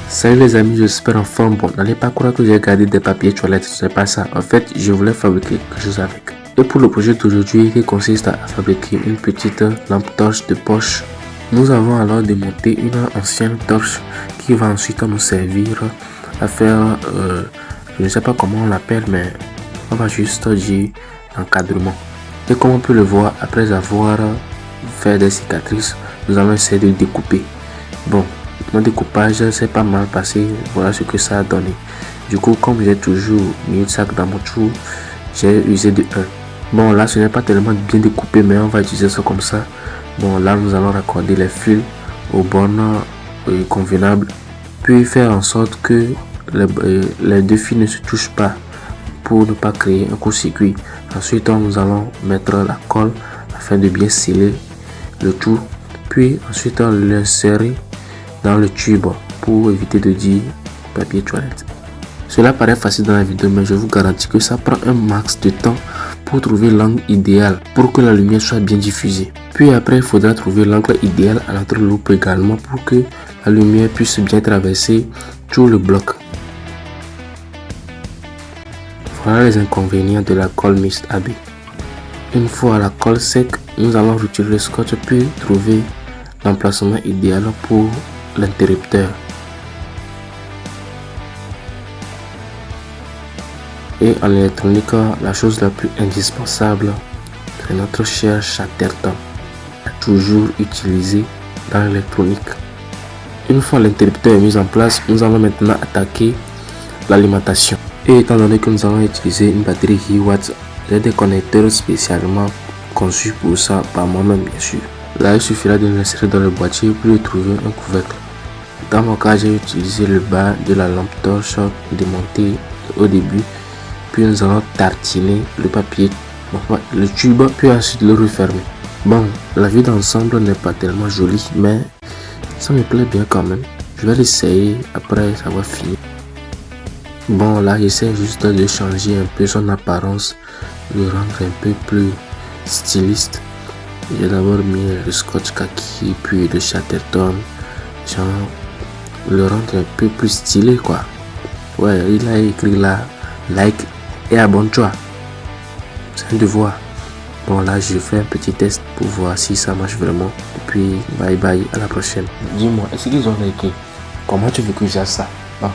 Salut les amis, j'espère en forme. Bon, n'allez pas croire que j'ai gardé des papiers toilettes, c'est pas ça. En fait, je voulais fabriquer quelque chose avec. Et pour le projet d'aujourd'hui qui consiste à fabriquer une petite lampe torche de poche, nous avons alors démonté une ancienne torche qui va ensuite nous servir à faire, je ne sais pas comment on l'appelle, mais on va juste dire l'encadrement. Et comme on peut le voir, après avoir fait des cicatrices, nous allons essayer de découper. Bon, mon découpage s'est pas mal passé, voilà ce que ça a donné. Du coup, comme j'ai toujours mis le sac dans mon trou, j'ai usé de 1. Bon, là ce n'est pas tellement bien découpé, mais on va utiliser ça comme ça. Bon, là nous allons raccorder les fils aux bornes convenables, puis faire en sorte que les deux fils ne se touchent pas pour ne pas créer un court-circuit. Ensuite, nous allons mettre la colle afin de bien sceller le tout, puis ensuite l'insérer dans le tube pour éviter de dire papier toilette. Cela paraît facile dans la vidéo, mais je vous garantis que ça prend un max de temps pour trouver l'angle idéal pour que la lumière soit bien diffusée. Puis après, il faudra trouver l'angle idéal à notre loupe également pour que la lumière puisse bien traverser tout le bloc. Voilà les inconvénients de la colle mixte AB. Une fois la colle sec, nous allons retirer le scotch puis trouver l'emplacement idéal pour l'interrupteur. Et en électronique, la chose la plus indispensable est notre cher Chatterton, toujours utilisé dans l'électronique. Une fois l'interrupteur est mis en place, nous allons maintenant attaquer l'alimentation. Et étant donné que nous allons utiliser une batterie Hiwatt, j'ai des connecteurs spécialement conçus pour ça par moi-même bien sûr. Là, il suffira de l'insérer dans le boîtier pour y trouver un couvercle. Dans mon cas, j'ai utilisé le bas de la lampe torche démonté au début, puis nous allons tartiner le papier, le tube, puis ensuite le refermer. Bon, la vue d'ensemble n'est pas tellement jolie, mais ça me plaît bien quand même. Je vais l'essayer après avoir fini. Bon, là, j'essaie juste de changer un peu son apparence, de rendre un peu plus styliste. J'ai d'abord mis le scotch kaki, puis le Chatterton, genre le rendre un peu plus stylé quoi. Ouais, il a écrit là, like et abonne-toi. C'est un devoir. Bon, là, je fais un petit test pour voir si ça marche vraiment. Et puis, bye bye, à la prochaine. Dis-moi, est-ce qu'ils ont écrit? Comment tu veux que j'ai ça? Bon.